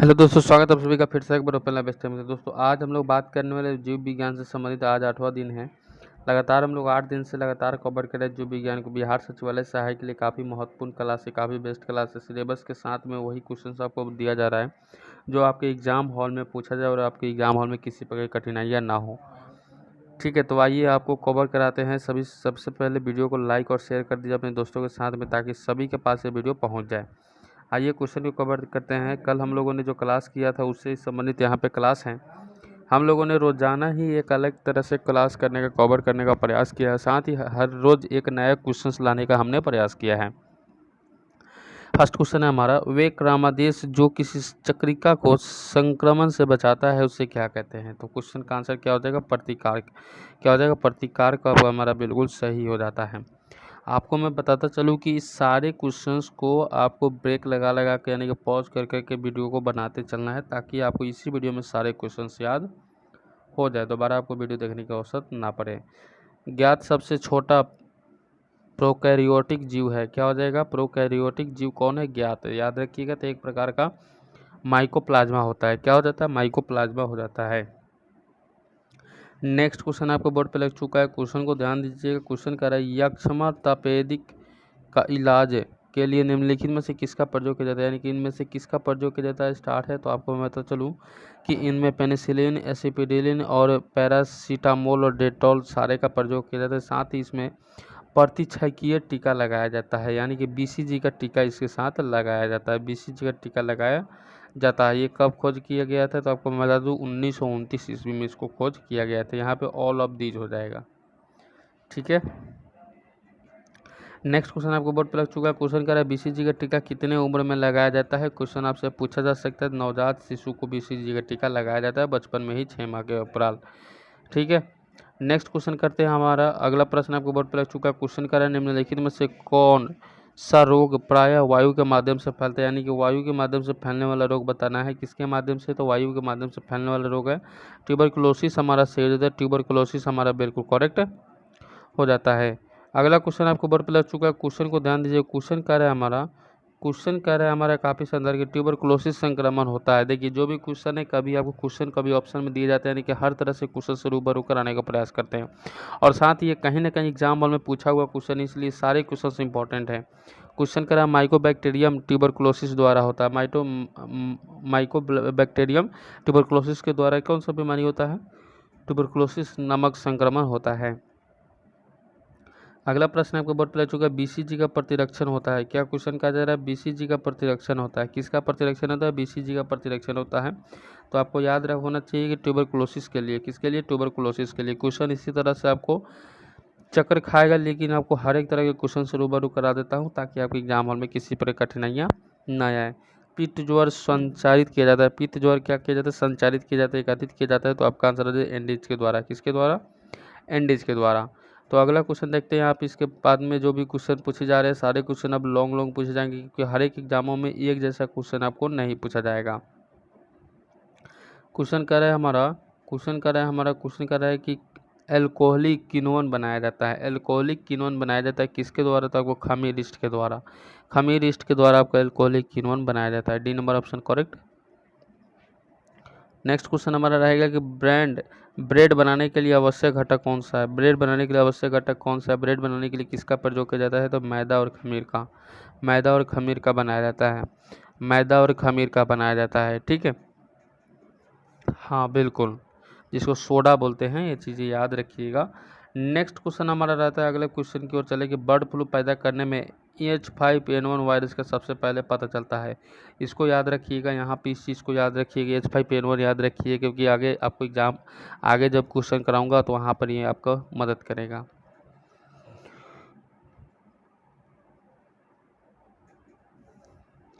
Hello दोस्तों, स्वागत है आप सभी का फिर से एक बार ओपन लैब स्टेम में। दोस्तों आज हम लोग बात करने वाले जीव विज्ञान से संबंधित आज 8वां दिन है। लगातार हम लोग 8 दिन से लगातार कवर कर रहे हैं जीव विज्ञान को। बिहार सचिवालय सहायक के लिए काफ़ी महत्वपूर्ण क्लास है, काफ़ी बेस्ट क्लास है। सिलेबस के साथ में वही क्वेश्चन आपको दिया जा रहा है जो आपके एग्जाम हॉल में पूछा जाए और आपके एग्जाम हॉल में किसी प्रकार की कठिनाइयाँ ना हो। ठीक है, तो आइए आपको कवर कराते हैं। सबसे पहले वीडियो को लाइक और शेयर कर दीजिए अपने दोस्तों के साथ में, ताकि सभी के पास ये वीडियो पहुँच जाए। आइए क्वेश्चन को कवर करते हैं। कल हम लोगों ने जो क्लास किया था उससे संबंधित यहाँ पे क्लास है। हम लोगों ने रोज़ाना ही एक अलग तरह से क्लास करने का, कवर करने का प्रयास किया है। साथ ही हर रोज़ एक नया क्वेश्चन लाने का हमने प्रयास किया है। फर्स्ट क्वेश्चन है हमारा, वे क्रमादेश जो किसी चक्रिका को संक्रमण से बचाता है उसे क्या कहते हैं? तो क्वेश्चन का आंसर क्या हो जाएगा? प्रतिकार। क्या हो जाएगा? प्रतिकार का हमारा बिल्कुल सही हो जाता है। आपको मैं बताता चलूँ कि इस सारे क्वेश्चंस को आपको ब्रेक लगा लगा के, यानी कि पॉज कर करके वीडियो को बनाते चलना है, ताकि आपको इसी वीडियो में सारे क्वेश्चंस याद हो जाए, दोबारा आपको वीडियो देखने की आवश्यक ना पड़े। ज्ञात सबसे छोटा प्रोकैरियोटिक जीव है, क्या हो जाएगा? प्रोकैरियोटिक जीव कौन है? ज्ञात है, याद रखिएगा। तो एक प्रकार का माइकोप्लाज्मा होता है। क्या हो जाता है? माइकोप्लाज्मा हो जाता है। नेक्स्ट क्वेश्चन आपको बोर्ड पे लग चुका है, क्वेश्चन को ध्यान दीजिएगा। क्वेश्चन कह रहा है, यक्ष्मा तपेदिक का इलाज के लिए निम्नलिखित में से किसका प्रयोग किया जाता है? यानी कि इनमें से किसका प्रयोग किया जाता है? स्टार्ट है। तो आपको मैं बता चलूँ कि इनमें पेनिसिलिन, एसिपिडिलिन और पैरासीटामोल और डेटॉल सारे का प्रयोग किया जाता है। साथ ही इसमें प्रतिक्षयकीय टीका लगाया जाता है, यानी कि बीसीजी का टीका इसके साथ लगाया जाता है। बीसीजी का टीका लगाया जाता है। ये कब खोज किया गया था? तो आपको मैं बता दूँ 1929 ईस्वी में इसको खोज किया गया था। यहाँ पे ऑल ऑफ दीज हो जाएगा। ठीक है, नेक्स्ट क्वेश्चन आपको बोर्ड पर लग चुका है। क्वेश्चन कह रहा है, बीसीजी का टीका कितने उम्र में लगाया जाता है? क्वेश्चन आपसे पूछा जा सकता है। नवजात शिशु को बीसीजी का टीका लगाया जाता है बचपन में ही, 6 माह के उपरांत। ठीक है, नेक्स्ट क्वेश्चन करते हैं। हमारा अगला प्रश्न आपको बोर्ड पर लग चुका है। क्वेश्चन कह रहा है, निम्नलिखित में से कौन सा रोग प्रायः वायु के माध्यम से फैलता है? यानी कि वायु के माध्यम से फैलने वाला रोग बताना है। किसके माध्यम से? तो वायु के माध्यम से फैलने वाला रोग है ट्यूबरकुलोसिस। हमारा सही हो जाता है, ट्यूबरकुलोसिस हमारा बिल्कुल करेक्ट हो जाता है। अगला क्वेश्चन आपको बोर्ड पर लग चुका है। क्वेश्चन को ध्यान दीजिए। क्वेश्चन कह रहा है हमारा काफ़ी शानदार कि ट्यूबरकुलोसिस संक्रमण होता है। देखिए, जो भी क्वेश्चन है, कभी आपको क्वेश्चन कभी ऑप्शन में दिए जाते हैं, यानी कि हर तरह से क्वेश्चन से रूबरू कराने का प्रयास करते हैं। और साथ ही ये कहीं ना कहीं एग्जाम हॉल में पूछा हुआ क्वेश्चन, इसलिए सारे क्वेश्चन इंपॉर्टेंट है। क्वेश्चन कह रहा है, माइकोबैक्टीरियम ट्यूबरकुलोसिस द्वारा होता है। माइकोबैक्टीरियम ट्यूबरकुलोसिस के द्वारा कौन सा बीमारी होता है? ट्यूबरकुलोसिस नामक संक्रमण होता है। अगला प्रश्न आपको बोर्ड पर लग चुका है, बीसीजी का प्रतिरक्षण होता है। क्या क्वेश्चन कहा जा रहा है? बीसीजी का प्रतिरक्षण होता है। किसका प्रतिरक्षण होता है? बीसीजी का प्रतिरक्षण होता है। तो आपको याद रख होना चाहिए कि ट्यूबरकुलोसिस के लिए, किसके लिए? ट्यूबरकुलोसिस के लिए। क्वेश्चन इसी तरह से आपको चक्कर खाएगा, लेकिन आपको हर एक तरह के क्वेश्चन से रूबरू करा देता हूँ, ताकि आपके एग्जाम हॉल में किसी प्रकार कठिनाइयाँ न आए। पित्त ज्वर संचारित किया जाता है। पित्त ज्वर क्या किया जाता है? संचारित किया जाता है, एकत्रित किया जाता है। तो आपका आंसर है एंडीज के द्वारा। किसके द्वारा? एंडीज के द्वारा। तो अगला क्वेश्चन देखते हैं आप। इसके बाद में जो भी क्वेश्चन पूछे जा रहे हैं, सारे क्वेश्चन अब लॉन्ग लॉन्ग पूछे जाएंगे, क्योंकि हर एक एग्जामों में एक जैसा क्वेश्चन आपको नहीं पूछा जाएगा। क्वेश्चन कर रहा है कि एल्कोहलिक किनोन बनाया जाता है। एल्कोहलिक किनोन बनाया जाता है किसके द्वारा? तो आपको खमीर ईस्ट के द्वारा। खमीर ईस्ट के द्वारा आपको एल्कोहलिक किनोन बनाया जाता है। D number option correct. Next question हमारा रहेगा कि ब्रेड बनाने के लिए आवश्यक घटक कौन सा है? ब्रेड बनाने के लिए आवश्यक घटक कौन सा है? ब्रेड बनाने के लिए किसका प्रयोग किया जाता है? तो मैदा और खमीर का। मैदा और खमीर का बनाया जाता है। मैदा और खमीर का बनाया जाता है। ठीक है, हाँ बिल्कुल, जिसको सोडा बोलते हैं, ये चीज़ें याद रखिएगा। नेक्स्ट क्वेश्चन हमारा रहता है, अगले क्वेश्चन की ओर चले कि बर्ड फ्लू पैदा करने में H5N1 वायरस का सबसे पहले पता चलता है। इसको याद रखिएगा, यहाँ पे इस चीज़ को याद रखिएगा, H5N1 याद रखिए, क्योंकि आगे आपको एग्जाम, आगे जब क्वेश्चन कराऊंगा तो वहाँ पर ये आपको मदद करेगा।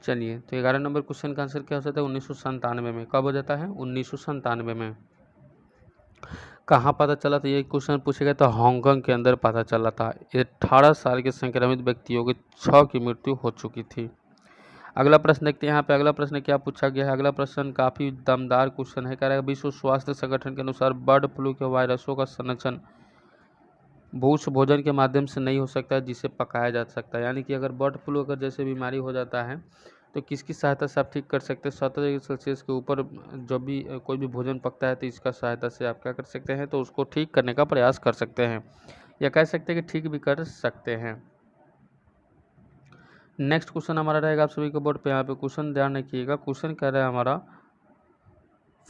चलिए, तो 11 नंबर क्वेश्चन का आंसर क्या हो सकता है? 1997 में। कब हो जाता है? 1997 में। कहाँ पता चला था? ये क्वेश्चन पूछेगा तो हांगकांग के अंदर पता चला था। 18 साल के संक्रमित व्यक्तियों की 6 की मृत्यु हो चुकी थी। अगला प्रश्न देखते हैं। यहाँ पे अगला प्रश्न क्या पूछा गया है? अगला प्रश्न काफ़ी दमदार क्वेश्चन है। कह रहा है, विश्व स्वास्थ्य संगठन के अनुसार बर्ड फ्लू के वायरसों का संचरण भोजन के माध्यम से नहीं हो सकता है, जिसे पकाया जा सकता है। यानी कि अगर बर्ड फ्लू अगर जैसे बीमारी हो जाता है, तो किसकी सहायता से आप ठीक कर सकते हैं? 17 डिग्री सेल्सियस के ऊपर जब भी कोई भी भोजन पकता है तो इसका सहायता से आप क्या कर सकते हैं, तो उसको ठीक करने का प्रयास कर सकते हैं, या कह सकते हैं कि ठीक भी कर सकते हैं। नेक्स्ट क्वेश्चन हमारा रहेगा आप सभी के बोर्ड पे, यहाँ पे क्वेश्चन ध्यान रखिएगा। क्वेश्चन कह रहा है हमारा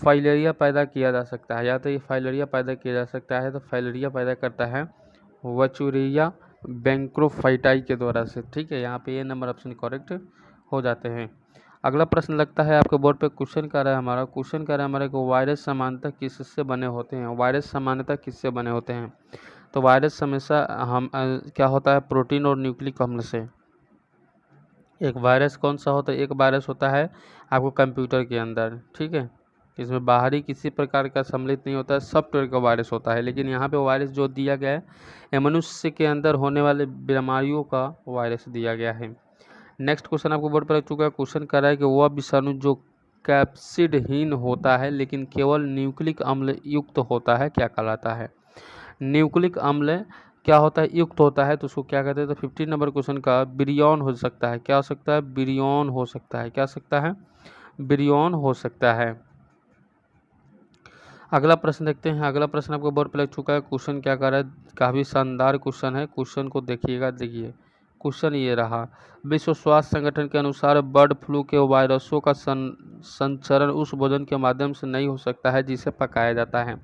फाइलेरिया पैदा किया जा सकता है, या तो ये फाइलेरिया पैदा किया जा सकता है, तो फाइलेरिया पैदा करता है वचूरिया बैंक्रोफाइटाई के द्वारा से। ठीक है, यहाँ पे ये नंबर ऑप्शन करेक्ट हो जाते हैं। अगला प्रश्न लगता है आपके बोर्ड पे, क्वेश्चन कर रहा है हमारा, क्वेश्चन कर रहा है हमारे को वायरस सामान्यतः किससे बने होते हैं? वायरस सामान्यतः किससे बने होते हैं? तो वायरस हमेशा क्या होता है, प्रोटीन और न्यूक्लिक अम्ल से। एक वायरस कौन सा होता है? एक वायरस होता है आपको कंप्यूटर के अंदर, ठीक है, इसमें बाहरी किसी प्रकार का सम्मिलित नहीं होता है, सॉफ्टवेयर का वायरस होता है। लेकिन यहाँ पे वायरस जो दिया गया है ये मनुष्य के अंदर होने वाले बीमारियों का वायरस दिया गया है। नेक्स्ट क्वेश्चन आपको बोर्ड पर लग चुका है। क्वेश्चन कर रहा है कि वह विषाणु जो कैप्सिडहीन होता है लेकिन केवल न्यूक्लिक अम्ल युक्त होता है, क्या कहलाता है? न्यूक्लिक अम्ल क्या होता है, युक्त होता है, तो उसको क्या कहते हैं? तो 15 नंबर क्वेश्चन का बिरियॉन हो सकता है। क्या हो सकता है? बिरियॉन हो सकता है। क्या सकता है? बिरियॉन हो सकता है। अगला प्रश्न देखते हैं। अगला प्रश्न आपको बोर्ड पर लग चुका है। क्वेश्चन क्या कर रहा है, काफ़ी शानदार क्वेश्चन है। क्वेश्चन को देखिएगा, देखिए क्वेश्चन ये रहा, विश्व स्वास्थ्य संगठन के अनुसार बर्ड फ्लू के वायरसों का संचरण उस भोजन के माध्यम से नहीं हो सकता है जिसे पकाया जाता है।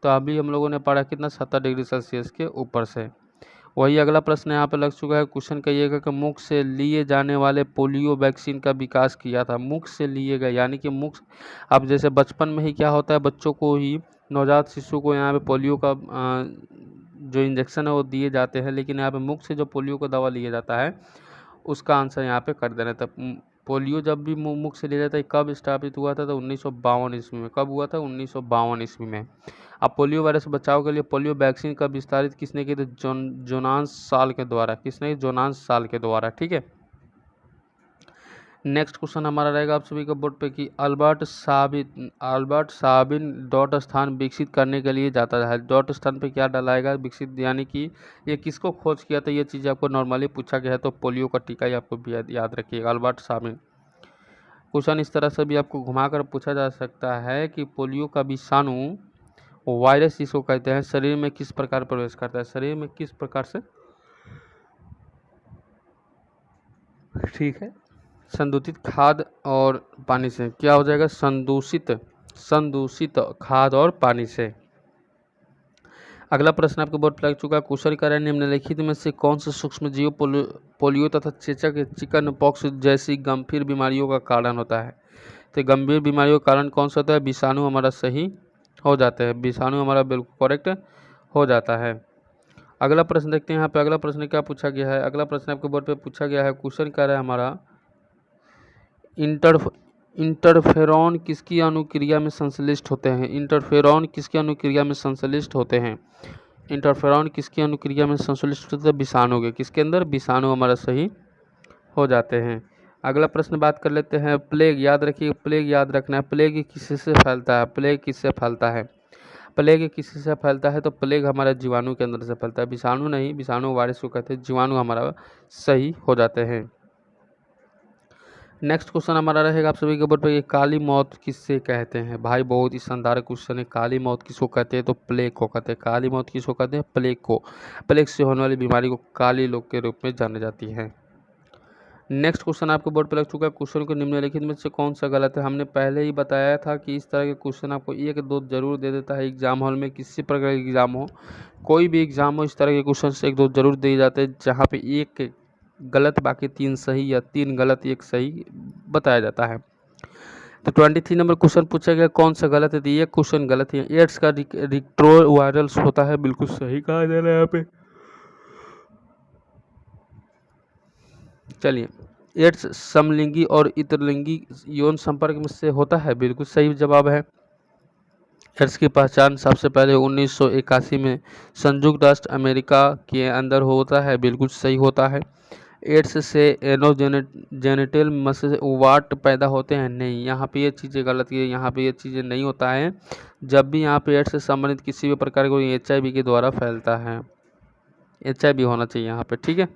तो अभी हम लोगों ने पढ़ा कितना, 70 डिग्री सेल्सियस के ऊपर से। वही अगला प्रश्न यहाँ पे लग चुका है। क्वेश्चन कहिएगा कि मुख से लिए जाने वाले पोलियो वैक्सीन का विकास किया था। मुख से लिए गए यानी कि मुख, अब जैसे बचपन में ही क्या होता है, बच्चों को ही, नवजात शिशु को यहाँ पे पोलियो का जो इंजेक्शन है वो दिए जाते हैं, लेकिन यहाँ पे मुख से जो पोलियो का दवा लिया जाता है उसका आंसर यहाँ पे कर देना था। पोलियो जब भी मुख से लिया जाता है, कब स्थापित हुआ था? तो 1952 ईस्वी में। कब हुआ था? 1952 ईस्वी में। अब पोलियो वायरस से बचाव के लिए पोलियो वैक्सीन का विस्तारित किसने की? तो जोनास साल के द्वारा। किसने? जोनास साल के द्वारा। ठीक है, नेक्स्ट क्वेश्चन हमारा रहेगा आप सभी के बोर्ड पे कि अल्बर्ट साबिन डॉट स्थान विकसित करने के लिए जाता है। डॉट स्थान पे क्या डलाएगा? विकसित, यानी कि ये किसको खोज किया था? ये चीज़ आपको नॉर्मली पूछा गया है, तो पोलियो का टीका ही आपको भी याद रखिएगा, अल्बर्ट साबिन। क्वेश्चन इस तरह से भी आपको घुमाकर पूछा जा सकता है कि पोलियो का विषाणु, वायरस जिसको कहते हैं, शरीर में किस प्रकार प्रवेश करता है? शरीर में किस प्रकार से? ठीक है, संदूषित खाद और पानी से। क्या हो जाएगा? संदूषित खाद और पानी से। अगला प्रश्न आपके बोर्ड पर लग चुका है। क्वेश्चन कर रहे हैं, निम्नलिखित में से कौन से सूक्ष्म जीव पोलियो तथा चेचक, चिकन पॉक्स जैसी गंभीर बीमारियों का कारण होता है? तो गंभीर बीमारियों का कारण कौन सा होता है? विषाणु हमारा सही हो जाता है, विषाणु हमारा बिल्कुल करेक्ट हो जाता है। अगला प्रश्न देखते हैं। यहाँ पे अगला प्रश्न क्या पूछा गया है? अगला प्रश्न आपके बोर्ड पे पूछा गया है। क्वेश्चन क्या है हमारा, इंटरफेरॉन किसकी अनुक्रिया में संश्लिष्ट होते हैं? इंटरफेरॉन किसकी अनुक्रिया में संश्लिष्ट होते हैं? इंटरफेरॉन किसकी अनुक्रिया में संश्लिष्ट होते हैं? विषाणु के। किसके अंदर? विषाणु हमारा सही हो जाते हैं। अगला प्रश्न बात कर लेते हैं, प्लेग। याद रखिए, प्लेग याद रखना है। प्लेग किससे फैलता है? प्लेग किससे फैलता है? प्लेग किससे फैलता है? तो प्लेग हमारा जीवाणु के अंदर से फैलता है, विषाणु नहीं। विषाणु वायरस को कहते हैं, जीवाणु हमारा सही हो जाते हैं। नेक्स्ट क्वेश्चन हमारा रहेगा आप सभी के बोर्ड पर, काली मौत किससे कहते हैं? भाई बहुत ही शानदार क्वेश्चन है। काली मौत किसको कहते हैं? तो प्लेग को कहते हैं। काली मौत किसको कहते हैं? प्लेग को। प्लेग से होने वाली बीमारी को काली लोग के रूप में जानी जाती है। नेक्स्ट क्वेश्चन आपके बोर्ड पर लग चुका है। क्वेश्चन को निम्नलिखित में से कौन सा गलत है? हमने पहले ही बताया था कि इस तरह के क्वेश्चन आपको 1-2 जरूर दे देता है एग्जाम हॉल में। किसी प्रकार का एग्जाम हो, कोई भी एग्जाम हो, इस तरह के क्वेश्चन 1-2 जरूर दिए जाते हैं, जहाँ पे 1 गलत बाकी 3 सही, या 3 गलत 1 सही बताया जाता है। तो 23 नंबर क्वेश्चन पूछा गया, कौन सा गलत है? तो ये क्वेश्चन गलत है। एड्स का रिट्रो वायरल्स होता है, बिल्कुल सही कहा जा रहा है यहाँ पे। चलिए, एड्स समलिंगी और इतरलिंगी यौन संपर्क में से होता है, बिल्कुल सही जवाब है। एड्स की पहचान सबसे पहले 1981 में संयुक्त राष्ट्र अमेरिका के अंदर होता है, बिल्कुल सही होता है। एड्स से एनोजेनिटल वाट पैदा होते हैं, नहीं, यहाँ पे ये चीज़ें गलत है, यहाँ पे ये चीज़ें नहीं होता है। जब भी यहाँ पे एड्स से संबंधित किसी भी प्रकार को HIV के द्वारा फैलता है, HIV होना चाहिए यहाँ पे। ठीक है,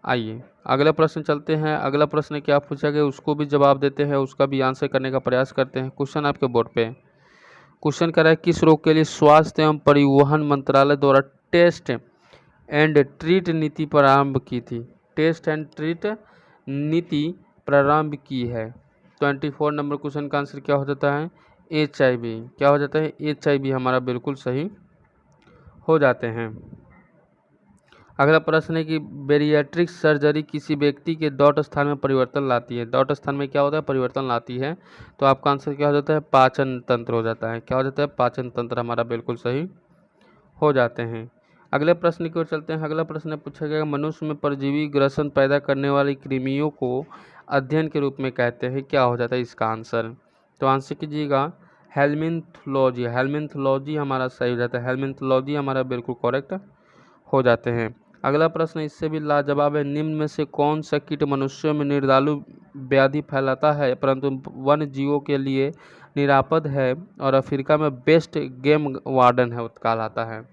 आइए अगला प्रश्न चलते हैं। अगला प्रश्न क्या पूछा गया उसको भी जवाब देते हैं, उसका भी आंसर करने का प्रयास करते हैं। क्वेश्चन आपके बोर्ड पे क्वेश्चन कर रहा है किस रोग के लिए स्वास्थ्य एवं परिवहन मंत्रालय द्वारा टेस्ट एंड ट्रीट नीति प्रारंभ की थी। टेस्ट एंड ट्रीट नीति प्रारंभ की है। 24 नंबर क्वेश्चन का आंसर क्या हो जाता है, HIV। क्या हो जाता है, HIV हमारा बिल्कुल सही हो जाते हैं। अगला प्रश्न है कि बेरियाट्रिक सर्जरी किसी व्यक्ति के डॉट स्थान में परिवर्तन लाती है। डॉट स्थान में क्या होता है, परिवर्तन लाती है। तो आपका आंसर क्या हो जाता है, पाचन तंत्र हो जाता है। क्या हो जाता है, पाचन तंत्र हमारा बिल्कुल सही हो जाते हैं। अगले प्रश्न की ओर चलते हैं। अगला प्रश्न पूछा गया मनुष्य में परजीवी ग्रसन पैदा करने वाली कृमियों को अध्ययन के रूप में कहते हैं। क्या हो जाता है इसका आंसर, तो आंसर कीजिएगा हेलमिन्थोलॉजी। हेलमिन्थोलॉजी हमारा सही हो जाता है। हेलमिन्थोलॉजी हमारा बिल्कुल करेक्ट हो जाते हैं। अगला प्रश्न इससे भी लाजवाब है, निम्न में से कौन सा कीट मनुष्यों में निर्दालु व्याधि फैलाता है परंतु वन्य जीवों के लिए निरापद है और अफ्रीका में बेस्ट गेम वार्डन है कहलाता है।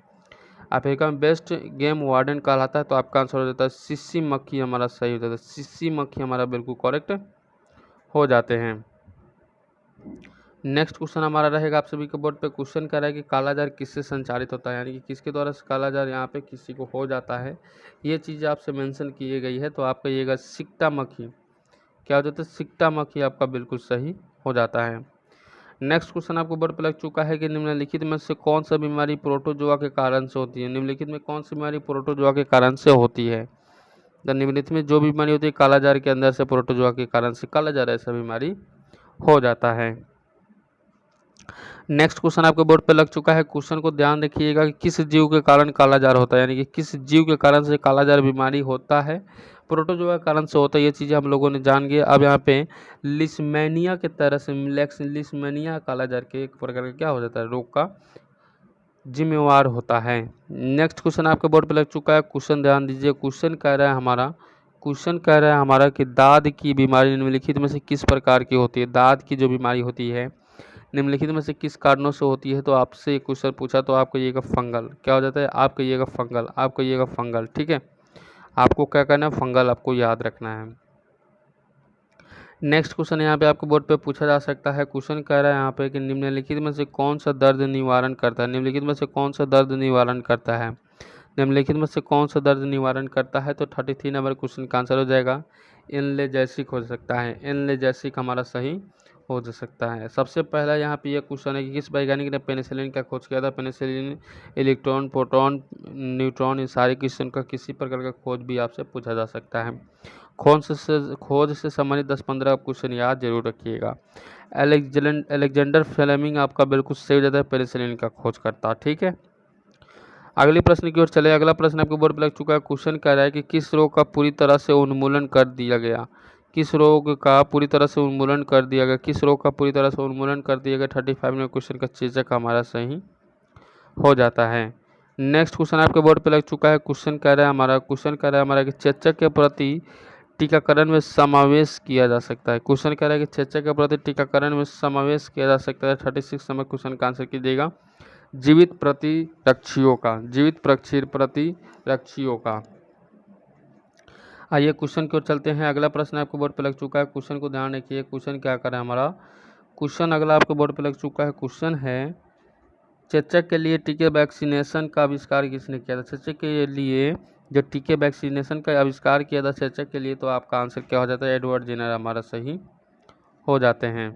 अफ्रीका में बेस्ट गेम वार्डन कहलाता है। तो आपका आंसर हो जाता है सिस्सी मक्खी हमारा सही हो जाता है। सिस्सी मक्खी हमारा बिल्कुल करेक्ट हो जाते हैं। नेक्स्ट क्वेश्चन हमारा रहेगा आप सभी के बोर्ड पे। क्वेश्चन कह रहा है कि कालाजार किससे संचालित होता है, यानी कि किसके द्वारा कालाजार यहाँ पे किसी को हो जाता है। ये चीज़ आपसे मेंशन की गई है। तो आपका ये सिक्टा मक्खी। क्या हो जाता है, सिक्टा मक्खी आपका बिल्कुल सही हो जाता है। नेक्स्ट क्वेश्चन आपको बोर्ड पर लग चुका है कि निम्नलिखित में से कौन सा बीमारी प्रोटोजोआ के कारण से होती है। निम्नलिखित में कौन सी बीमारी प्रोटोजोआ के कारण से होती है। तो निम्नलिखित में जो बीमारी होती है कालाजार के अंदर से प्रोटोजोआ के कारण से कालाजार ऐसा बीमारी हो जाता है। नेक्स्ट क्वेश्चन आपके बोर्ड पे लग चुका है। क्वेश्चन को ध्यान रखिएगा कि किस जीव के कारण कालाजार होता है, यानी कि किस जीव के कारण से कालाजार बीमारी होता है। प्रोटोजोआ के कारण से होता है, ये चीज़ें हम लोगों ने जान गए। अब यहाँ पे लिस्मेनिया के तरह से लिस्मेनिया कालाजार के एक प्रकार का क्या हो जाता है, रोग का जिम्मेवार होता है। नेक्स्ट क्वेश्चन आपके बोर्ड पे लग चुका है। क्वेश्चन ध्यान दीजिए। क्वेश्चन कह रहा है हमारा कि दाद की बीमारी निम्नलिखित में से किस प्रकार की होती है। दाद की जो बीमारी होती है निम्नलिखित में से किस कारणों से होती है। तो आपसे ये क्वेश्चन पूछा तो आप कहिएगा फंगल। क्या हो जाता है, आप कहिएगा फंगल, आप कहिएगा फंगल। ठीक है, आपको क्या करना है, फंगल आपको याद रखना है। नेक्स्ट क्वेश्चन यहाँ पे आपके बोर्ड पे पूछा जा सकता है। क्वेश्चन कह रहा है यहाँ पे कि निम्नलिखित में से कौन सा दर्द निवारण करता है। निम्नलिखित में से कौन सा दर्द निवारण करता है। निम्नलिखित में से कौन सा दर्द निवारण करता है। तो 33 नंबर क्वेश्चन का आंसर हो जाएगा एनाल्जेसिक हो सकता है। एनाल्जेसिक हमारा सही हो सकता है। सबसे पहला यहाँ पे ये क्वेश्चन है कि किस वैज्ञानिक ने पेनिसिलिन का खोज किया था। पेनिसिलिन, इलेक्ट्रॉन, प्रोटॉन, न्यूट्रॉन, इन सारे क्वेश्चन का किसी प्रकार का खोज भी आपसे पूछा जा सकता है। खोज से संबंधित 10-15 क्वेश्चन याद जरूर रखिएगा। अलेक्जेंडर फ्लेमिंग आपका बिल्कुल सही हो जाता है, पेनिसिलिन का खोज करता। ठीक है, अगले प्रश्न की ओर चले। अगला प्रश्न आपके बोर्ड पर लग चुका है। क्वेश्चन कह रहा है कि किस रोग का पूरी तरह से उन्मूलन कर दिया गया। किस रोग का पूरी तरह से उन्मूलन कर दिया गया। किस रोग का पूरी तरह से उन्मूलन कर दिया गया। 35 में क्वेश्चन का चेचक हमारा सही हो जाता है। नेक्स्ट क्वेश्चन आपके बोर्ड पे लग चुका है। क्वेश्चन कह रहा है हमारा कि चेचक के प्रति टीकाकरण में समावेश किया जा सकता है। क्वेश्चन कह रहा है कि चेचक के प्रति टीकाकरण में समावेश किया जा सकता है। 36 नंबर क्वेश्चन का आंसर कीजिएगा जीवित प्रतिरक्षियों का। जीवित प्रतिरक्षियों का। आइए क्वेश्चन की ओर चलते हैं। अगला प्रश्न आपके बोर्ड पे लग चुका है। क्वेश्चन को ध्यान रखिए। क्वेश्चन क्या कर रहा है हमारा, क्वेश्चन अगला आपके बोर्ड पे लग चुका है। क्वेश्चन है चेचक के लिए टीके वैक्सीनेशन का आविष्कार किसने किया था। चेचक के लिए जो टीके वैक्सीनेशन का आविष्कार किया था चेचक के लिए, तो आपका आंसर क्या हो जाता है, एडवर्ड जेनर हमारा सही हो जाते हैं।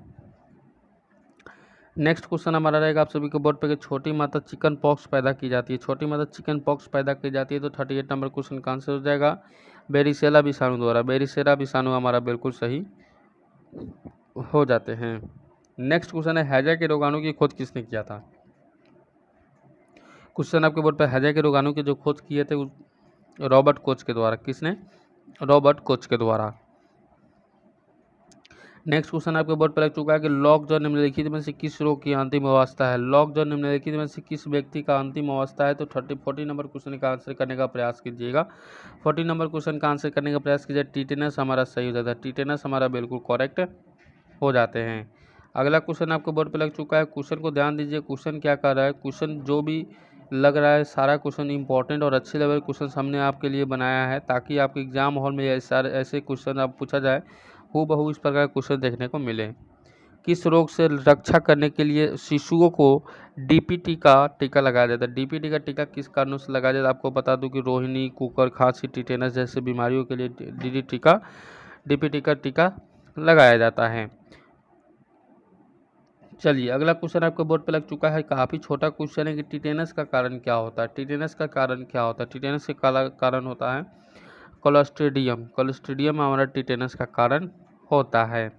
नेक्स्ट क्वेश्चन हमारा रहेगा आप सभी के बोर्ड पे कि छोटी मात्रा चिकन पॉक्स पैदा की जाती है। छोटी मात्रा चिकन पॉक्स पैदा की जाती है। तो 38 नंबर क्वेश्चन का आंसर हो जाएगा बेरिसेला विषाणु द्वारा। बेरिसेला विषाणु हमारा बिल्कुल सही हो जाते हैं। नेक्स्ट क्वेश्चन है हैजा के रोगाणु की खोज किसने किया था। क्वेश्चन आपके बोर्ड पर हैजा के रोगाणु की जो खोज किए थे रॉबर्ट कोच के द्वारा। किसने, रॉबर्ट कोच के द्वारा। नेक्स्ट क्वेश्चन आपके बोर्ड पर लग चुका है कि लॉक जो निम्नलिखित में से किस रोग की अंतिम अवस्था है। लॉक जो निम्नलिखित में से किस व्यक्ति का अंतिम अवस्था है। तो 40 नंबर क्वेश्चन का आंसर करने का प्रयास कीजिएगा। 40 नंबर क्वेश्चन का आंसर करने का प्रयास कीजिए। टीटेनस हमारा सही हो जाता है। टीटेनस हमारा बिल्कुल करेक्ट हो जाते हैं। अगला क्वेश्चन आपके बोर्ड पर लग चुका है। क्वेश्चन को ध्यान दीजिए। क्वेश्चन क्या कर रहा है, क्वेश्चन जो भी लग रहा है सारा क्वेश्चन इंपॉर्टेंट और अच्छे लेवल क्वेश्चन हमने आपके लिए बनाया है, ताकि आपके एग्जाम हॉल में ऐसे क्वेश्चन आप पूछा जाए हूबहू इस प्रकार के क्वेश्चन देखने को मिले। किस रोग से रक्षा करने के लिए शिशुओं को डीपीटी का टीका लगाया जाता है? डीपीटी का टीका किस कारणों से लगाया जाता है? आपको बता दूं कि रोहिणी, कुकर, खांसी, टिटेनस जैसे बीमारियों के लिए डीपीटी का टीका लगाया जाता है। चलिए अगला क्वेश्चन आपके बोर्ड पे लग चुका है, काफ़ी छोटा क्वेश्चन है कि टिटेनस का कारण क्या होता है? टिटेनस का कारण क्या होता है? टिटेनस के कारण होता है क्लोस्ट्रीडियम। क्लोस्ट्रीडियम हमारा टिटेनस का कारण होता है,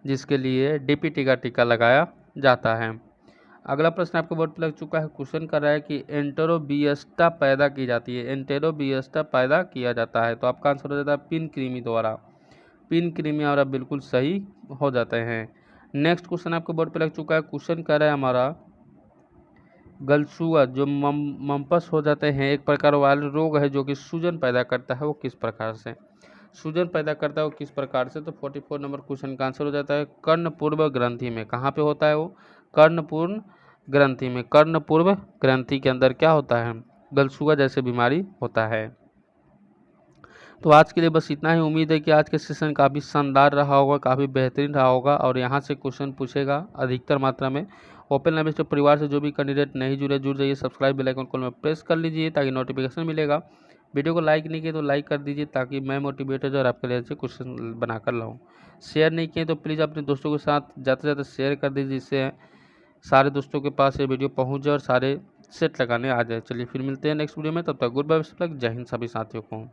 जिसके लिए डीपीटी का टीका लगाया जाता है। अगला प्रश्न आपके बोर्ड पर लग चुका है, क्वेश्चन कर रहा है कि एंटेरोबियस्टा पैदा की जाती है। एंटेरोबियस्टा पैदा किया जाता है, तो आपका आंसर हो जाता है पिन कृमि द्वारा। पिन कृमि हमारा बिल्कुल सही हो जाते हैं। नेक्स्ट क्वेश्चन आपके बोर्ड पे लग चुका है, क्वेश्चन कर रहा है हमारा गलसुआ जो मम्पस हो जाते हैं, एक प्रकार वाला रोग है जो कि सूजन पैदा करता है, वो किस प्रकार से सूजन पैदा करता है, वो किस प्रकार से? तो 44 नंबर क्वेश्चन का आंसर हो जाता है कर्णपूर्व ग्रंथि में। कहाँ पे होता है वो? कर्णपूर्ण ग्रंथि में। कर्णपूर्व ग्रंथि के अंदर क्या होता है? गलसुआ जैसे बीमारी होता है। तो आज के लिए बस इतना ही। उम्मीद है कि आज के सेशन काफ़ी शानदार रहा होगा, काफ़ी बेहतरीन रहा होगा और यहाँ से क्वेश्चन पूछेगा अधिकतर मात्रा में। ओपन लैंग्वेज परिवार से जो भी कैंडिडेट नहीं जुड़ जाइए, सब्सक्राइब बेल आइकन कॉल में प्रेस कर लीजिए ताकि नोटिफिकेशन मिलेगा। वीडियो को लाइक नहीं किए तो लाइक कर दीजिए ताकि मैं मोटिवेट हो जाए और आपके लिए अच्छे क्वेश्चन बनाकर लाऊँ। शेयर नहीं किए तो प्लीज़ अपने दोस्तों के साथ जाते जाते शेयर कर दीजिए, जिससे सारे दोस्तों के पास ये वीडियो पहुँच जाए और सारे सेट लगाने आ जाए। चलिए फिर मिलते हैं नेक्स्ट वीडियो में, तब तक गुड बाय, जय हिंद सभी साथियों को।